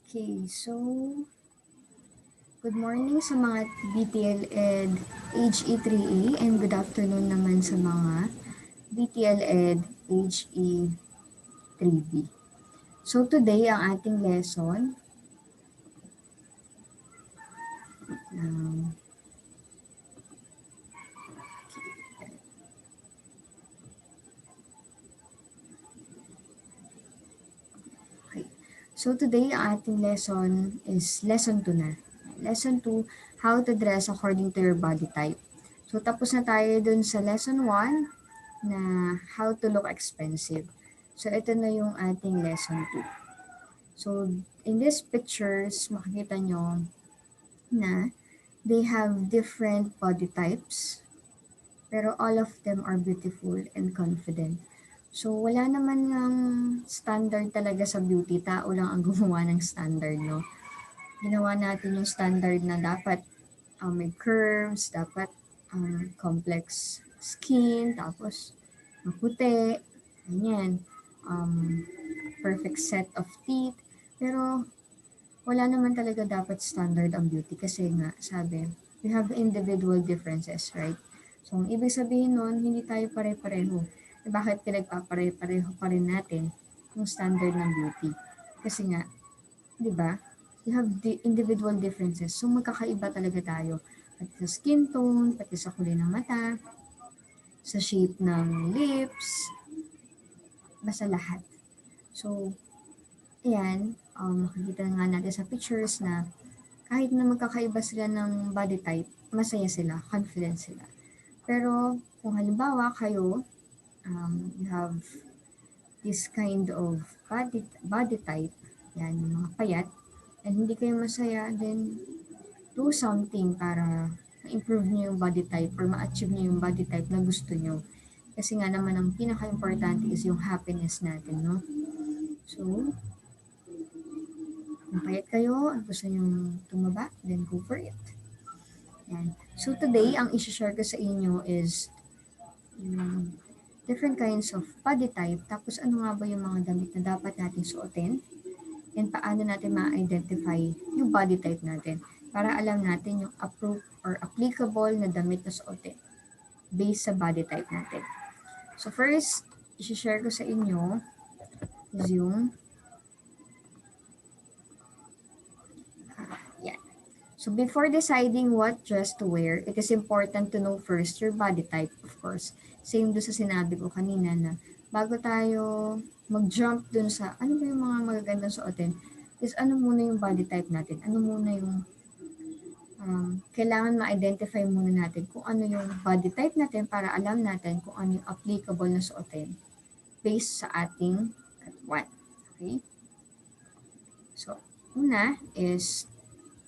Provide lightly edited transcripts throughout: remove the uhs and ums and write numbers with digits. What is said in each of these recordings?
Okay, so good morning sa mga BTL Ed HE3A and good afternoon naman sa mga BTL Ed HE3B. So today ang ating lesson um, okay. So today ang ating lesson is lesson 2 na. Lesson 2, how to dress according to your body type. So tapos na tayo dun sa lesson 1 na how to look expensive. So ito na yung ating lesson 2. So in these pictures, makikita nyo na they have different body types, pero all of them are beautiful and confident. So wala naman ng standard talaga sa beauty, tao lang ang gumawa ng standard, no? Ginawa natin yung standard na dapat may curves, dapat complex skin, tapos maputi, ganyan, perfect set of teeth. Pero wala naman talaga dapat standard ang beauty kasi nga, sabi, we have individual differences, right? So, ang ibig sabihin nun, hindi tayo pare-pareho. Eh, bakit pinagpapare-pareho pa rin natin yung standard ng beauty? Kasi nga, di ba, we have the individual differences. So, magkakaiba talaga tayo. Pati sa skin tone, pati sa kulay ng mata, sa shape ng lips, basta lahat. So, ayan, makikita nga natin sa pictures na kahit na magkakaiba sila ng body type, masaya sila, confident sila. Pero kung halimbawa kayo, you have this kind of body type, yan, yung mga payat, and hindi kayo masaya, then do something para ma-improve nyo yung body type or ma-achieve nyo yung body type na gusto nyo. Kasi nga naman ang pinaka-importante is yung happiness natin, no? So, kung payat kayo, gusto nyo tumaba, then go for it. Yan. So today, ang isi-share ko sa inyo is yung different kinds of body type, tapos ano nga ba yung mga damit na dapat natin suotin, and paano natin ma-identify yung body type natin para alam natin yung approved or applicable na damit na suotin based sa body type natin. So first, isi-share ko sa inyo is yung yan. So before deciding what dress to wear, it is important to know first your body type, of course. Same doon sa sinabi ko kanina na bago tayo mag-jump dun sa ano ba yung mga magagandang suotin, is ano muna yung body type natin, ano muna yung kailangan ma-identify muna natin kung ano yung body type natin para alam natin kung ano yung applicable na suotin based sa ating katawan. Okay? So, una is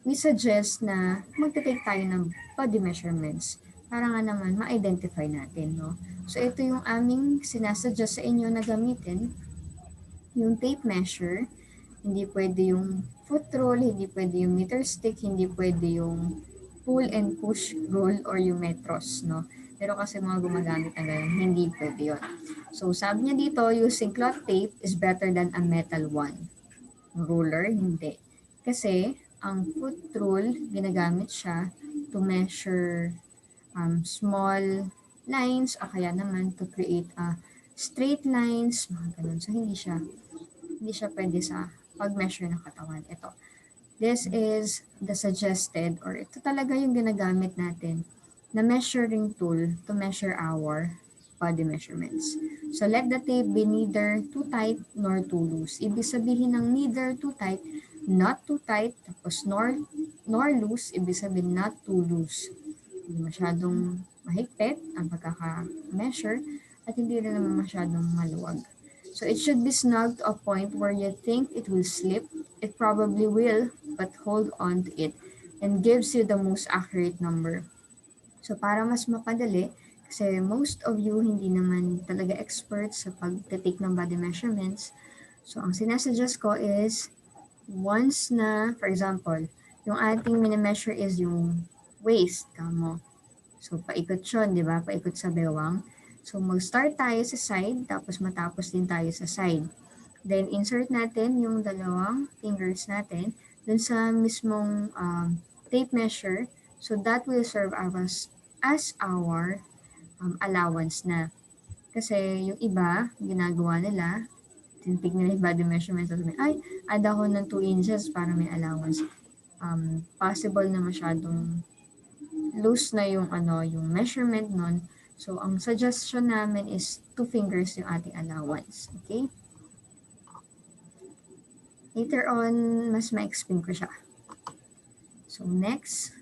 we suggest na magte-take tayo ng body measurements para nga naman ma-identify natin, no? So, ito yung aming sinasuggest sa inyo na gamitin, yung tape measure. Hindi pwede yung foot roll, hindi pwede yung meter stick, hindi pwede yung pull and push roll or yung metros, no? Pero kasi mga gumagamit ng ganun, hindi pwede yun. So, sabi niya dito, using cloth tape is better than a metal one. Ruler, hindi. Kasi, ang foot rule, ginagamit siya to measure small lines o kaya naman to create straight lines, mga ganun. So, hindi siya pwede sa pag-measure ng katawan. Ito. This is the suggested or ito talaga yung ginagamit natin na measuring tool to measure our body measurements. So let the tape be neither too tight nor too loose. Ibig sabihin ng neither too tight, not too tight, tapos nor loose, ibig sabihin not too loose. Hindi masyadong mahigpit ang pagkaka-measure at hindi rin naman masyadong maluwag. So it should be snug to a point where you think it will slip. It probably will, but hold on to it and gives you the most accurate number. So para mas mapadali, kasi most of you hindi naman talaga experts sa pag-take ng body measurements. So ang sinasuggest ko is once na, for example, yung ating mini-measure is yung waist, kamo. So paikot yun, di ba? Paikot sa bewang. So mag-start tayo sa side, tapos matapos din tayo sa side. Then, insert natin yung dalawang fingers natin dun sa mismong tape measure. So, that will serve as our allowance na. Kasi yung iba, ginagawa nila, tinitig nila yung body measurement, sabi, ay, add ako ng 2 inches para may allowance. Possible na masyadong loose na yung yung measurement nun. So, ang suggestion namin is 2 fingers yung ating allowance. Okay? Later on, mas ma-explain ko siya. So, next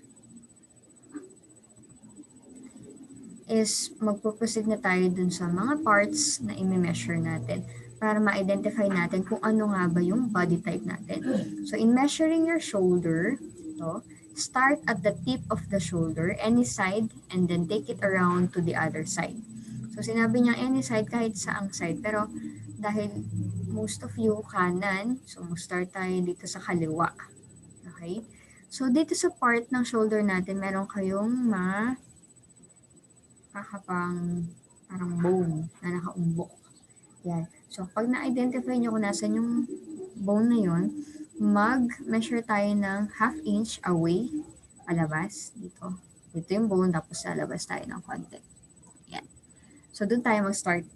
is magpo-proceed na tayo dun sa mga parts na i-measure natin para ma-identify natin kung ano nga ba yung body type natin. So, in measuring your shoulder, start at the tip of the shoulder, any side, and then take it around to the other side. So, sinabi niya any side, kahit saang side. Pero, dahil most of you kanan, so start tayo dito sa kaliwa. Okay? So, dito sa part ng shoulder natin, meron kayong parang bone na nakaumbok. Yan. So, pag na-identify nyo kung nasan yung bone na yon, mag-measure tayo ng 1/2 inch away, palabas, dito. Dito yung bone, tapos lalabas tayo ng konti. Yan. So, doon tayo mag-start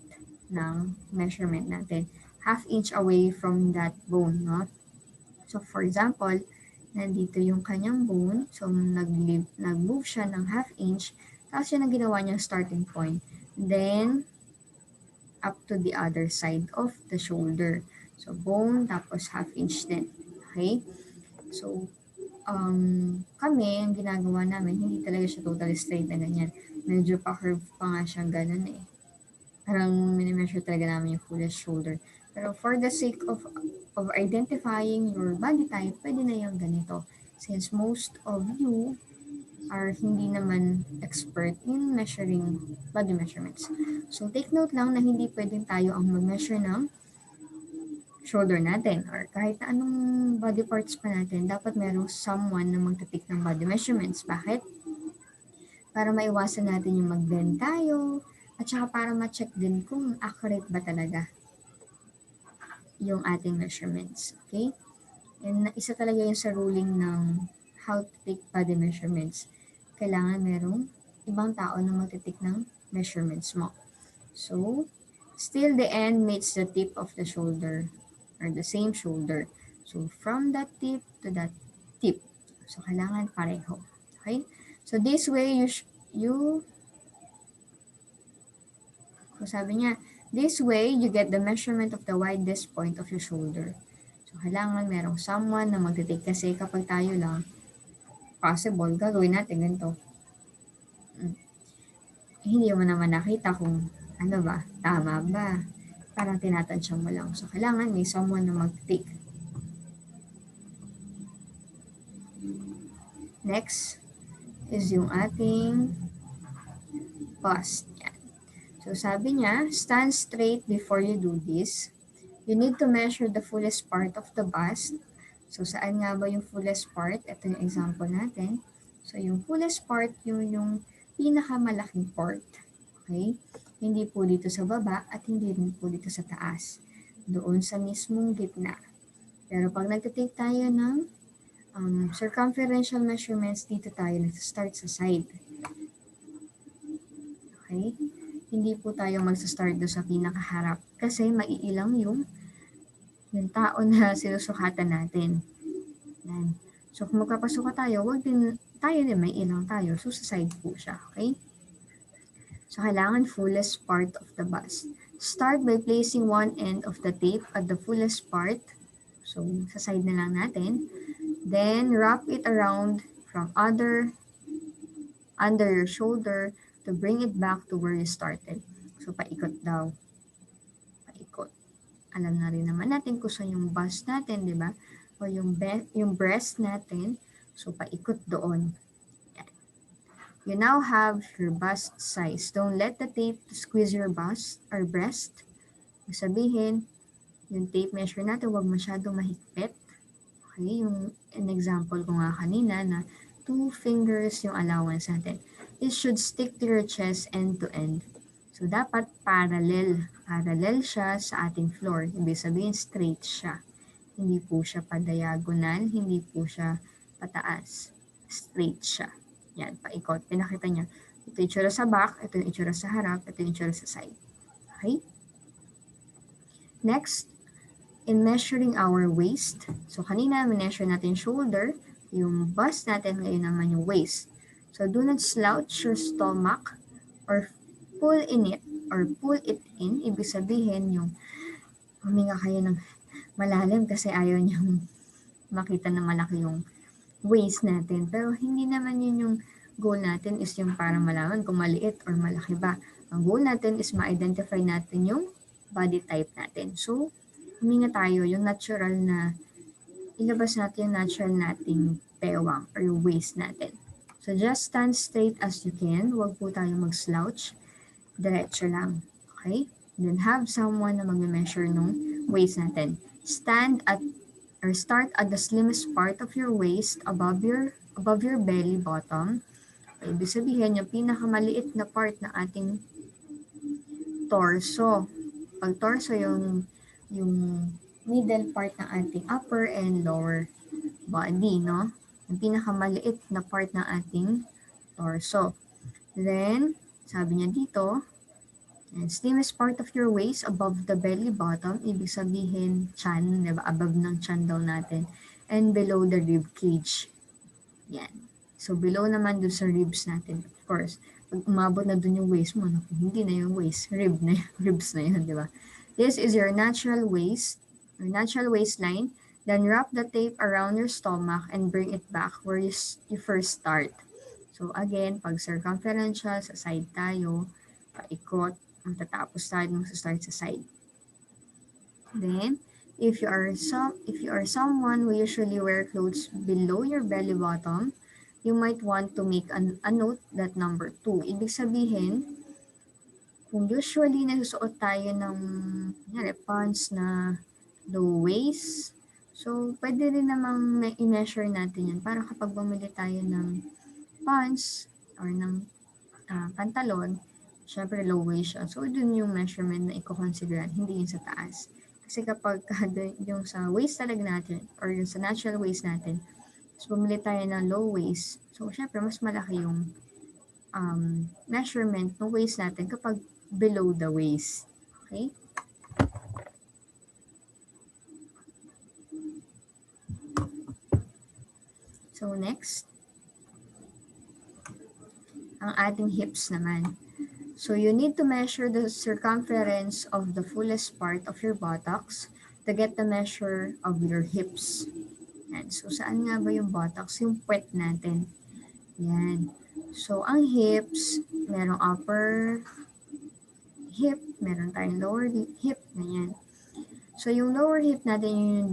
ng measurement natin. 1/2 inch away from that bone, no? So, for example, nandito yung kanyang bone. So, nag-move siya ng 1/2 inch. Tapos yun ang ginawa niyang starting point. Then, up to the other side of the shoulder. So, bone, tapos 1/2 inch din. Okay? So, kami, ang ginagawa namin, hindi talaga siya totally straight na ganyan. Medyo pa-curve pa nga siyang ganun eh. Parang minimeasure talaga namin yung fullest shoulder. Pero for the sake of identifying your body type, pwede na yung ganito. Since most of you are hindi naman expert in measuring body measurements. So, take note lang na hindi pwedeng tayo ang mag-measure ng shoulder natin or kahit na anong body parts pa natin, dapat merong someone na magtatik ng body measurements. Bakit? Para maiwasan natin yung mag-bend tayo at saka para ma-check din kung accurate ba talaga yung ating measurements. Okay? And isa talaga yung sa ruling ng how to take body measurements. Kailangan merong ibang tao na magtitik ng measurements mo. So, still the end meets the tip of the shoulder or the same shoulder. So, from that tip to that tip. So, kailangan pareho. Okay? So, this way, so sabi niya, this way, you get the measurement of the widest point of your shoulder. So, kailangan merong someone na magtitik kasi kapag tayo lang, possible, gagawin natin ganito. Hindi mo naman nakita kung ano ba, tama ba. Parang tinatansya mo lang. So, kailangan may someone na mag-take. Next is yung ating bust. Yan. So, sabi niya, stand straight before you do this. You need to measure the fullest part of the bust. So, saan nga ba yung fullest part? Ito yung example natin. So, yung fullest part, yung pinakamalaking part. Okay? Hindi po dito sa baba at hindi rin po dito sa taas. Doon sa mismong gitna. Pero pag nagtitake tayo ng circumferential measurements, dito tayo nag-start sa side. Okay? Hindi po tayo mag-start doon sa pinakaharap kasi maiilang yung tao na sinusukatan natin. Yan. So, kung magpapasuka tayo, wag din tayo din may ilang tayo. So, sa side po siya. Okay? So, kailangan fullest part of the bust. Start by placing one end of the tape at the fullest part. So, sa side na lang natin. Then, wrap it around from under your shoulder to bring it back to where you started. So, paikot daw. Paikot. Alam na rin naman natin kung saan yung bust natin, di ba? O yung breast natin. So, paikot doon. Yan. You now have your bust size. Don't let the tape squeeze your bust or breast. Sabihin, yung tape measure natin, huwag masyadong mahigpit. Okay, yung example ko nga kanina na 2 fingers yung allowance natin. It should stick to your chest end to end. So, So, dapat parallel. Parallel siya sa ating floor. Ibig sabihin, straight siya. Hindi po siya pa-diagonal, hindi po siya pataas. Straight siya. Yan, paikot. Pinakita niya. Ito yung itsura sa back, ito yung itsura sa harap, ito yung itsura sa side. Okay? Next, in measuring our waist. So, kanina, measure natin shoulder, yung bust natin, ngayon naman yung waist. So, do not slouch your stomach or pull in it or pull it in. Ibig sabihin yung huminga kayo ng malalim kasi ayaw niyang makita na malaki yung waist natin. Pero hindi naman yun yung goal natin is yung para malaman kung maliit or malaki ba. Ang goal natin is ma-identify natin yung body type natin. So, huminga tayo yung natural na ilabas natin yung natural nating pewang or yung waist natin. So, just stand straight as you can. Huwag po tayo mag-slouch. Diretso lang. Okay? Then have someone na mag-measure nung waist natin. Stand at or start at the slimmest part of your waist above your belly bottom. Ibig sabihin, yung pinakamaliit na part na ating torso. Pag torso, yung middle part ng ating upper and lower body, no? Yung pinakamaliit na part ng ating torso. Then, sabi niya dito, and slimmest part of your waist above the belly bottom, ibig sabihin chan, diba? Above ng chan daw natin. And below the rib cage. Yan. So, below naman dun sa ribs natin. Of course, pag umabot na dun yung waist mo, hindi na yung waist, ribs na yun, di ba? This is your natural waist, or natural waistline. Then wrap the tape around your stomach and bring it back where you first start. So, again, pag circumferential, sa side tayo, paikot, matatapos tayo mag-start sa side. Then, if you are someone who usually wear clothes below your belly bottom, you might want to make a note that number 2. Ibig sabihin, kung usually nagsusuot tayo ng pants na low waist, so pwede rin namang i-measure natin yan para kapag bumili tayo ng pants or ng pantalon, syempre low waist siya. So, dun yung measurement na i-consider, hindi yun sa taas. Kasi kapag yung sa waist talaga natin, or yung sa natural waist natin, so bumili tayo ng low waist, so syempre mas malaki yung measurement ng waist natin kapag below the waist. Okay? So, next, ang ating hips naman. So, you need to measure the circumference of the fullest part of your buttocks to get the measure of your hips. Yan. So, saan nga ba yung buttocks? Yung puwet natin. Yan. So, ang hips, merong upper hip, meron tayong lower hip, ganyan. So, yung lower hip natin yung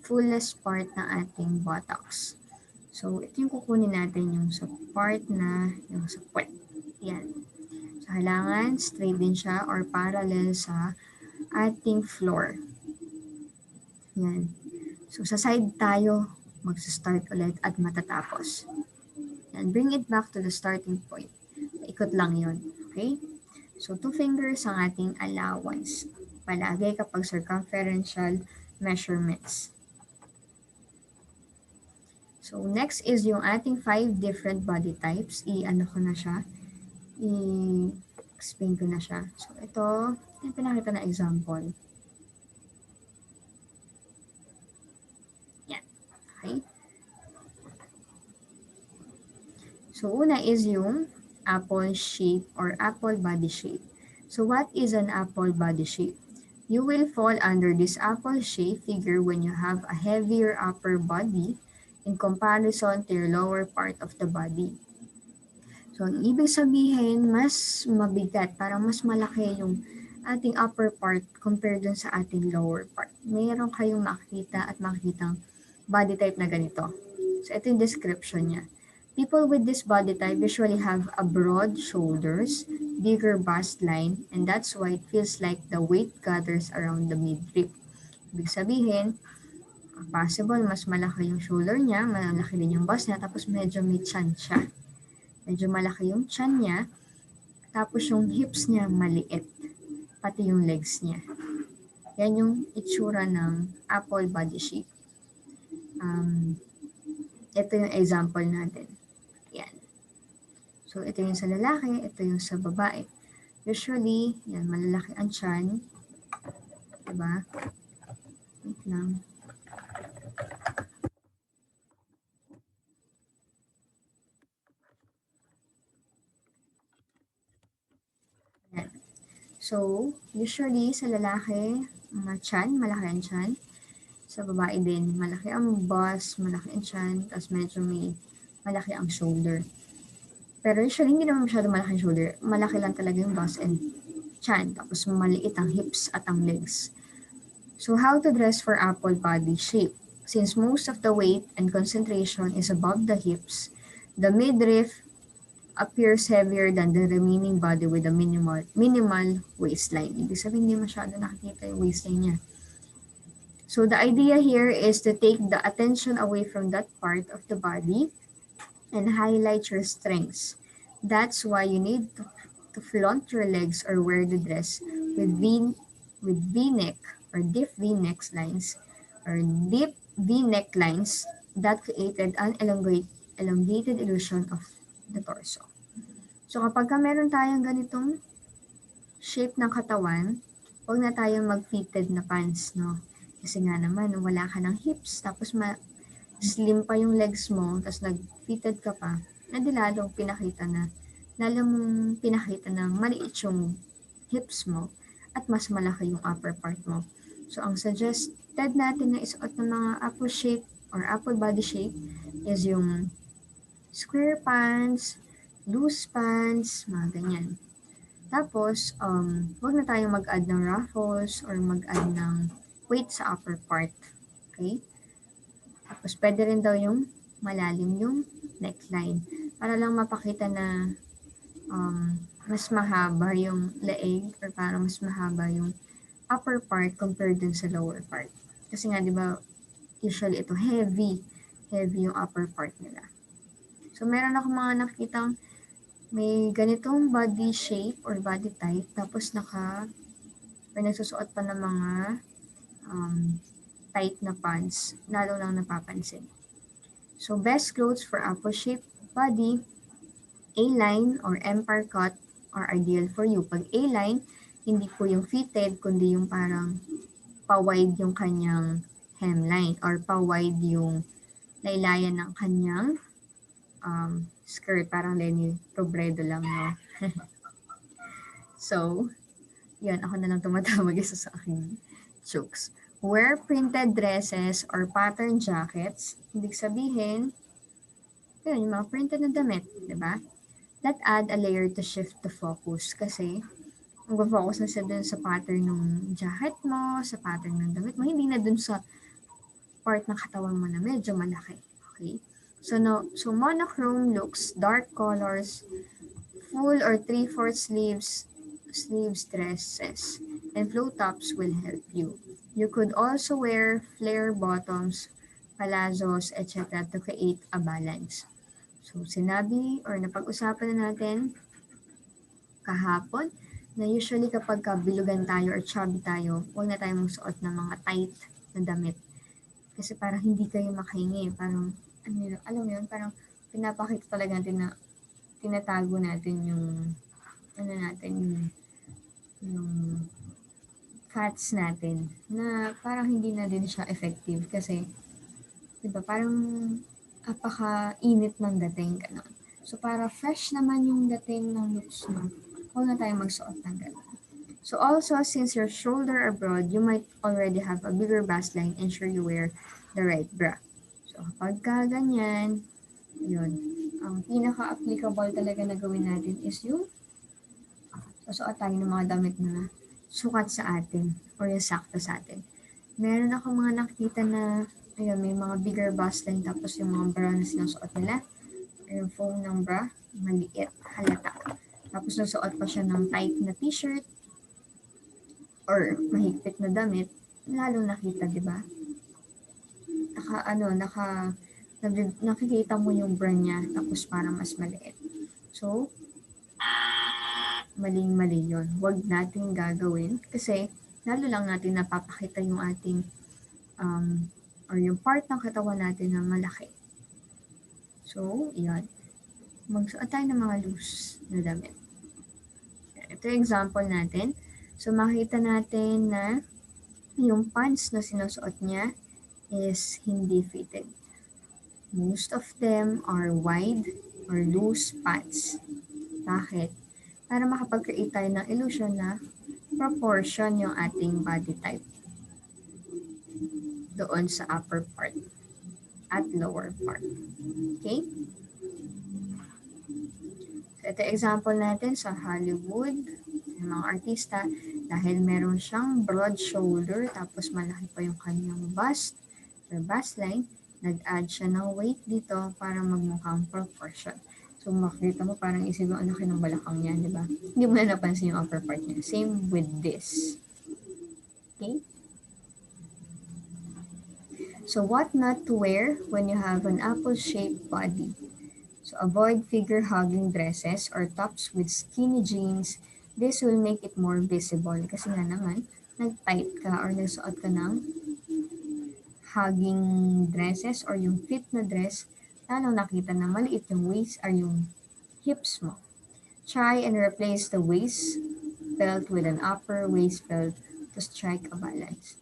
fullest part ng ating buttocks. So, ito yung kukunin natin yung sa part na yung sa puwet. Yan. So, kailangan straight din siya or parallel sa ating floor. Yan. So, sa side tayo mag-start ulit at matatapos. Yan. Bring it back to the starting point. Ikot lang yon. Okay? So, 2 fingers ang ating allowance. Palagi kapag circumferential measurements. So, next is yung ating 5 different body types. I-ano ko na siya. I-explain ko na siya. So, ito, yung pinakita na example. Yan. Okay? So, una is yung apple shape or apple body shape. So, what is an apple body shape? You will fall under this apple shape figure when you have a heavier upper body in comparison to your lower part of the body. So, ang ibig sabihin, mas mabigat, parang mas malaki yung ating upper part compared dun sa ating lower part. Mayroon kayong makikita at makikitang body type na ganito. So, ito yung description niya. People with this body type usually have a broad shoulders, bigger bust line, and that's why it feels like the weight gathers around the midrib. Ibig sabihin, possible mas malaki yung shoulder niya, malaki din yung bust niya, tapos medyo may chan siya. Medyo malaki yung chan niya, Tapos yung hips niya maliit, pati yung legs niya. Yan yung itsura ng apple body shape. Ito yung example natin. Yan. So, ito yung sa lalaki, ito yung sa babae. Usually, yan, malalaki ang tiyan. Diba? Wait lang. Yan. So, usually, sa lalaki, tiyan, malaki ang tiyan. Sa babae din, malaki ang bust, malaki ang tiyan, tapos medyo may malaki ang shoulder. Pero usually, hindi naman masyado malaki ang shoulder. Malaki lang talaga yung bust and tiyan, tapos maliit ang hips at ang legs. So how to dress for apple body shape? Since most of the weight and concentration is above the hips, the midriff appears heavier than the remaining body with a minimal waistline. Ibig sabihin, hindi masyado nakikita yung waistline niya. So the idea here is to take the attention away from that part of the body and highlight your strengths. That's why you need to flaunt your legs or wear the dress with V-neck or deep V-neck lines or deep V-neck lines that created an elongated illusion of the torso. So kapag meron tayong ganitong shape ng katawan, huwag na tayong mag-fitted na pants, no? Kasi nga naman, wala ka ng hips, tapos slim pa yung legs mo, tapos nag-fitted ka pa, lalong pinakita na maliit yung hips mo at mas malaki yung upper part mo. So, ang suggested natin na isuot ng mga apple shape or apple body shape is yung square pants, loose pants, mga ganyan. Tapos, huwag na tayong mag-add ng ruffles or mag-add ng weight sa upper part. Okay? Tapos, pwede rin daw yung malalim yung neckline. Para lang mapakita na mas mahaba yung leeg or para mas mahaba yung upper part compared dun sa lower part. Kasi nga, di ba, usually ito heavy yung upper part nila. So, meron ako mga nakikitang may ganitong body shape or body type, tapos may nagsusuot pa ng mga tight na pants, lalo lang napapansin. So, best clothes for apple shape body, A-line or empire cut are ideal for you. Pag A-line, hindi po yung fitted, kundi yung parang pa-wide yung kanyang hemline or pa-wide yung laylayan ng kanyang skirt. Parang Lenny Robredo lang, no? So, yun, ako na lang tumatawag isa sa aking jokes. Wear printed dresses or pattern jackets. Ibig sabihin, yun, yung mga printed na damit, di ba? That add a layer to shift the focus kasi mag-focus na siya dun sa pattern ng jacket mo, sa pattern ng damit mo, hindi na dun sa part ng katawan mo na medyo malaki. Okay? So monochrome looks, dark colors, full or 3/4 sleeves dresses, and flow tops will help you. You could also wear flare bottoms, palazzos, etc. to create a balance. So, sinabi or napag-usapan na natin kahapon na usually kapag bilugan tayo or chubby tayo, huwag na tayo magsuot ng mga tight na damit. Kasi parang hindi kayo makahingi. Parang, alam mo yun, parang pinapakita talaga natin na tinatago natin yung, yung fats natin na parang hindi na din siya effective kasi, di ba, parang apaka-init ng dating gano'n. So, para fresh naman yung dating ng looks mo, huwag na tayo magsuot ng gano'n. So, also, since your shoulder are broad, you might already have a bigger bust line. Ensure you wear the right bra. So, kapag ganyan, yun, ang pinaka-applicable talaga na gawin natin is yung susuot tayo ng mga damit na sukat sa atin or yung sakto sa atin. Meron ako mga nakita na ayun, may mga bigger bust line tapos yung mga bra na sinusuot nila, yung foam ng bra, maliit, halata. Tapos nasuot pa siya ng tight na t-shirt or mahigpit na damit, lalong nakita, di ba? Nakikita mo yung bra niya tapos parang mas maliit. So, maling-mali yun. Huwag natin gagawin kasi lalo lang natin napapakita yung ating or yung part ng katawan natin na malaki. So, yan. Magsuot tayo ng mga loose na damit. Ito yung example natin. So, makita natin na yung pants na sinusuot niya is hindi fitted. Most of them are wide or loose pants. Bakit? Para makapag-create tayo ng illusion na proportion yung ating body type doon sa upper part at lower part. Okay? So, ito example natin sa Hollywood, yung mga artista, dahil meron siyang broad shoulder, tapos malaki pa yung kanyang bust or bust line, nag-add siya ng weight dito para magmukhang proportion. So, makikita mo parang isip mo, ang laki ng balakang niya, di ba? Hindi mo na napansin yung upper part niya. Same with this. Okay? So, what not to wear when you have an apple-shaped body? So, avoid figure-hugging dresses or tops with skinny jeans. This will make it more visible. Kasi nga naman, nag-tight ka or nagsuot ka ng hugging dresses or yung fit na dress, lalong nakita na maliit yung waist or yung hips mo. Try and replace the waist belt with an upper waist belt to strike a balance.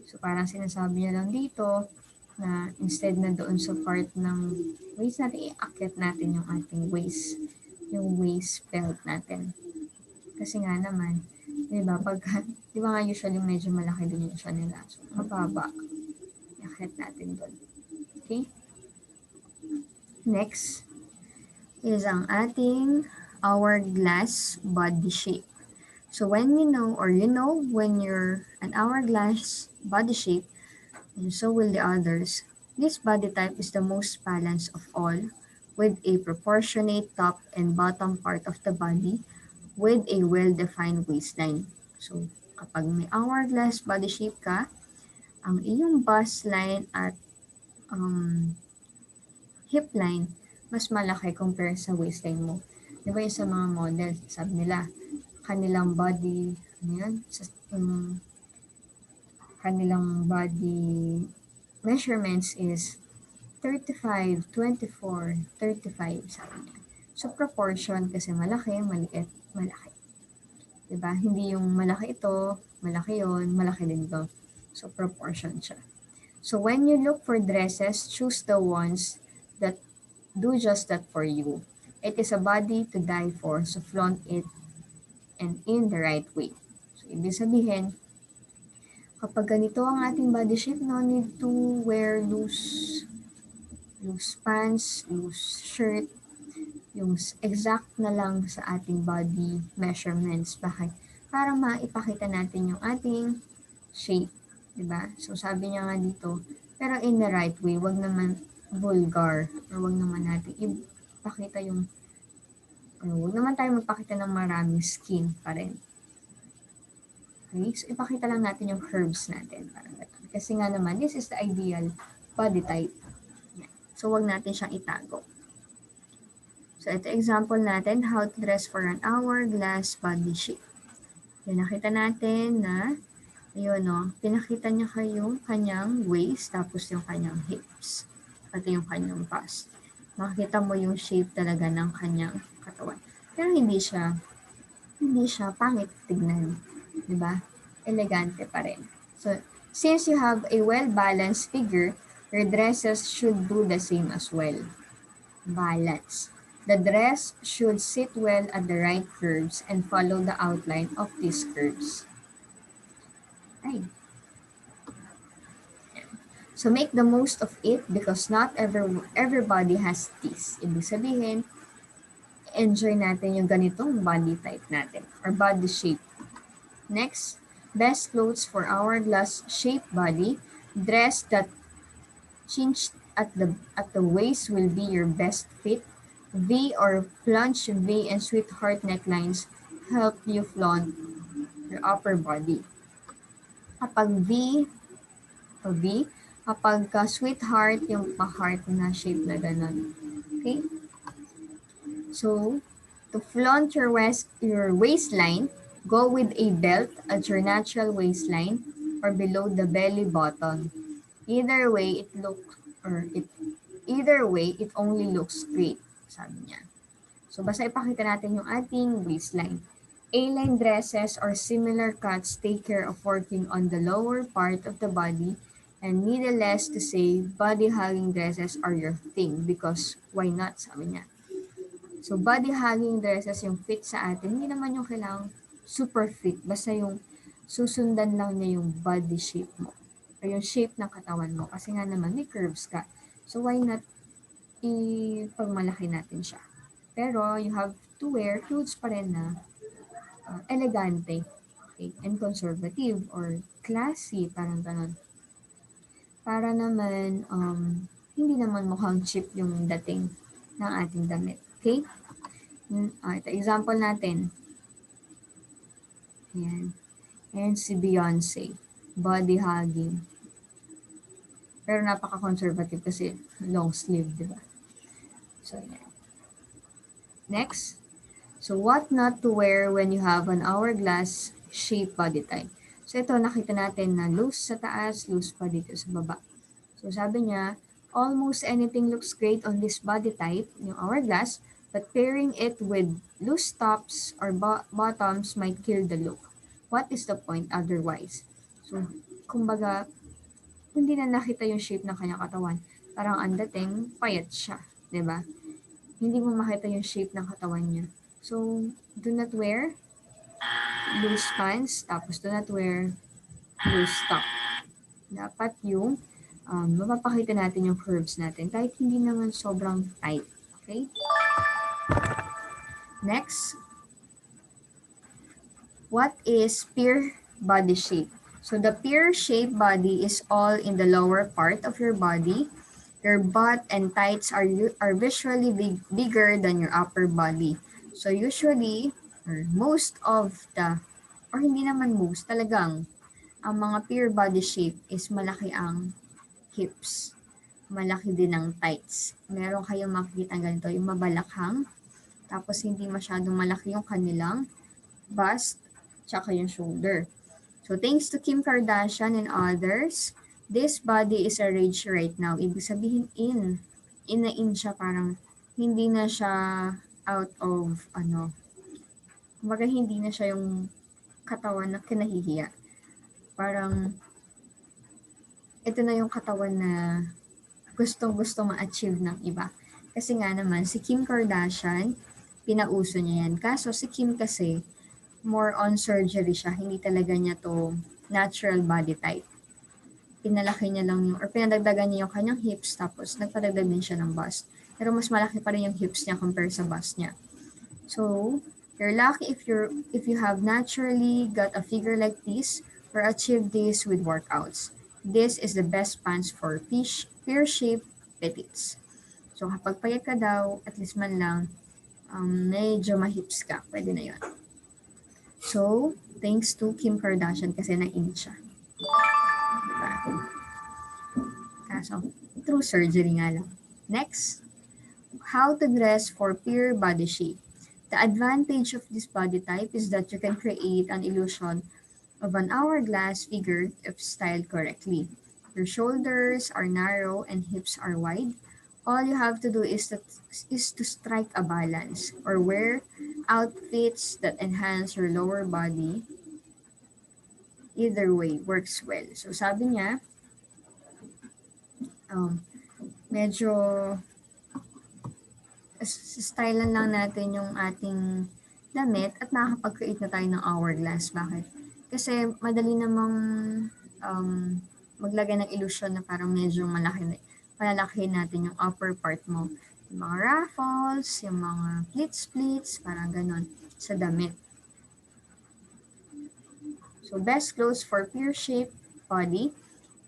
So parang sinasabi niya lang dito na instead na doon sa part ng waist natin, i-akit natin yung ating waist, yung waist belt natin. Kasi nga naman, di ba, di ba nga usually medyo malaki din yung siya nila. So, mababa. I-akit natin doon. Okay? Next is ang ating hourglass body shape. So when you know when you're an hourglass body shape, and so will the others, this body type is the most balanced of all, with a proportionate top and bottom part of the body with a well-defined waistline. So kapag may hourglass body shape ka, ang iyong bust line at hip line mas malaki compare sa waistline mo. Di ba yung sa mga model, sabi nila, kanilang body, kanilang body measurements is 35, 24, 35, sabi niya. So, proportion kasi malaki, maliit, malaki. Diba? Hindi yung malaki ito, malaki yon, malaki din ito. So, proportion siya. So, when you look for dresses, choose the ones that do just that for you. It is a body to die for, so flaunt it and in the right way. So, ibig sabihin, kapag ganito ang ating body shape, no need to wear loose pants, loose shirt, yung exact na lang sa ating body measurements. Bakit? Para maipakita natin yung ating shape. Diba? So, sabi niya nga dito, pero in the right way, wag naman vulgar, or wag naman natin ipakita yung, or wag naman tayo magpakita ng maraming skin pa rin. Okay? So, ipakita lang natin yung curves natin. Kasi nga naman, this is the ideal body type. So, wag natin siyang itago. So, ito example natin, how to dress for an hourglass body shape. Yan, nakita natin na, ayun o, pinakita niya yung kanyang waist, tapos yung kanyang hips, pati yung kanyang bust. Makikita mo yung shape talaga ng kanyang katawan. Pero hindi siya pangit tignan. Diba? Elegante pa rin. So, since you have a well-balanced figure, your dresses should do the same as well. Balance. The dress should sit well at the right curves and follow the outline of these curves. Right. So make the most of it because not everybody has this. Ibig sabihin, enjoy natin yung ganitong body type natin or body shape. Next, best clothes for hourglass shaped body. Dress that cinched at the waist will be your best fit. V or plunge V and sweetheart necklines help you flaunt your upper body. Kapag V, kapag sweetheart, yung pa-heart na shape na gano'n. Okay? So, To flaunt your waistline, go with a belt at your natural waistline or below the belly button. Either way, either way, it only looks great, sabi niya. So, basta ipakita natin yung ating waistline. A-line dresses or similar cuts take care of working on the lower part of the body, and needless to say, body-hugging dresses are your thing because why not, sabi niya. So, body-hugging dresses yung fit sa atin, hindi naman yung kailangang super fit, basta yung susundan lang niya yung body shape mo o yung shape ng katawan mo kasi nga naman may curves ka. So, why not ipagmalaki natin siya? Pero, you have to wear clothes pa rin na elegante, okay, and conservative or classy, parang ganon. Para naman, hindi naman mukhang cheap yung dating ng ating damit. Okay? Ito, example natin. Ayan. Ayan si Beyonce. Body hugging. Pero napaka-conservative kasi long sleeve, di ba? So, ayan. Next. So, what not to wear when you have an hourglass shape body type? So, ito, nakita natin na loose sa taas, loose pa dito sa baba. So, sabi niya, almost anything looks great on this body type, yung hourglass, but pairing it with loose tops or bottoms might kill the look. What is the point otherwise? So, kumbaga, hindi na nakita yung shape ng kanyang katawan. Parang ang dating, payat siya. 'Di ba? Hindi mo makita yung shape ng katawan niya. So, do not wear loose pants, tapos do not wear loose top. Dapat yung mapapakita natin yung curves natin kahit hindi naman sobrang tight. Okay? Next, what is pear body shape? So the pear-shaped body is all in the lower part of your body. Your butt and thighs are visually bigger than your upper body. So usually, or most of the, or hindi naman most, talagang, ang mga pear body shape is malaki ang hips. Malaki din ang thighs. Meron kayong makikita ganito, yung mabalakhang, tapos hindi masyadong malaki yung kanilang bust, tsaka yung shoulder. So, thanks to Kim Kardashian and others, this body is a rage right now. Ibig sabihin in siya, parang hindi na siya out of, kumbaga hindi na siya yung katawan na kinahihiya. Parang, ito na yung katawan na gustong-gusto ma-achieve ng iba. Kasi nga naman, si Kim Kardashian, pinauso niya yan. Kaso si Kim kasi, more on surgery siya. Hindi talaga niya to natural body type. Pinalaki niya lang yung, or pinadagdagan niya yung kanyang hips, tapos nagpadagdag din siya ng bust. Pero mas malaki pa rin yung hips niya compare sa bust niya. So, you're lucky if you have naturally got a figure like this or achieve this with workouts. This is the best pants for pear-shaped petits. So, kapag payat ka daw, at least man lang, medyo mahips ka. Pwede na yun. So, thanks to Kim Kardashian kasi na-in siya. Diba? Kaso, through surgery nga lang. Next, how to dress for pear body shape. The advantage of this body type is that you can create an illusion of an hourglass figure if styled correctly. Your shoulders are narrow and hips are wide. All you have to do is to strike a balance or wear outfits that enhance your lower body. Either way works well. So sabi niya, medyo stylean lang natin yung ating damit at nakakapag-create na tayo ng hourglass. Bakit? Kasi madali namang maglagay ng illusion na parang medyo malalaki natin yung upper part mo. Yung mga ruffles, yung mga pleats, parang ganon sa damit. So, best clothes for pear-shaped body,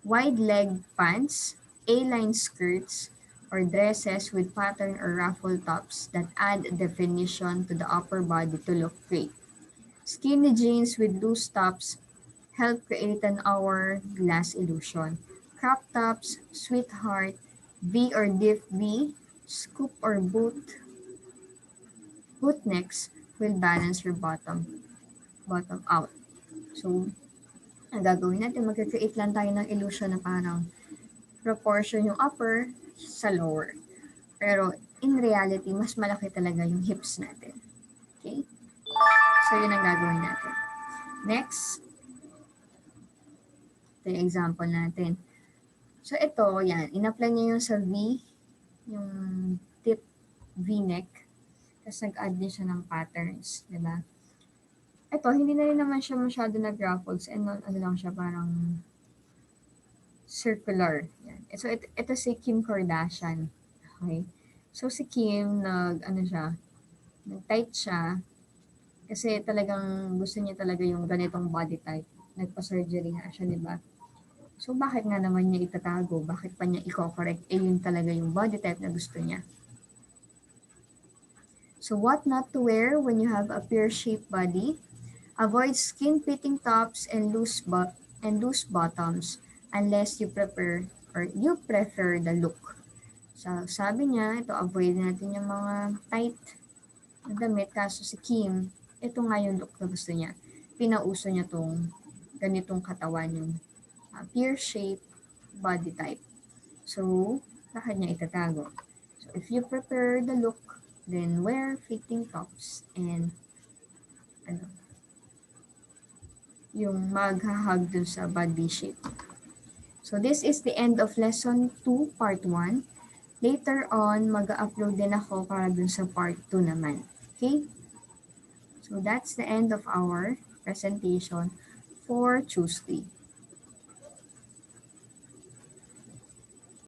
wide leg pants, A-line skirts, or dresses with pattern or ruffle tops that add definition to the upper body to look great. Skinny jeans with loose tops help create an hourglass illusion. Crop tops, sweetheart, V or diff V, scoop or boot boot necks will balance your bottom out. So, ang gagawin natin, mag-create lang tayo ng illusion na parang proportion yung upper sa lower. Pero in reality, mas malaki talaga yung hips natin. Okay? So, yun ang gagawin natin. Next, ito yung example natin. So, ito, yan. In-apply niya yung sa V, yung tip V-neck. Tapos nag-add din siya ng patterns. Diba? Ito, hindi na rin naman siya masyado nag-ruffles. And ano lang siya, parang circular. Yan. So, ito si Kim Kardashian. Okay? So, si Kim, nag-tight siya. Kasi talagang gusto niya talaga yung ganitong body type. Nagpa-surgery nga siya, di ba? So, bakit nga naman niya itatago? Bakit pa niya i-correct? Eh, yun talaga yung body type na gusto niya. So, what not to wear when you have a pear-shaped body? Avoid skin-fitting tops and loose bottoms unless you prefer the look. So, sabi niya, ito, avoid natin yung mga tight na damit. Kaso si Kim, ito nga yung look na gusto niya. Pinauso niya tong ganitong katawan, yung pear-shaped body type. So, bakit niya itatago? So, if you prefer the look, then wear fitting tops and yung maghahag dun sa body shape. So, this is the end of lesson 2, part 1. Later on, mag-upload din ako para dun sa part 2 naman. Okay? So, that's the end of our presentation for Tuesday.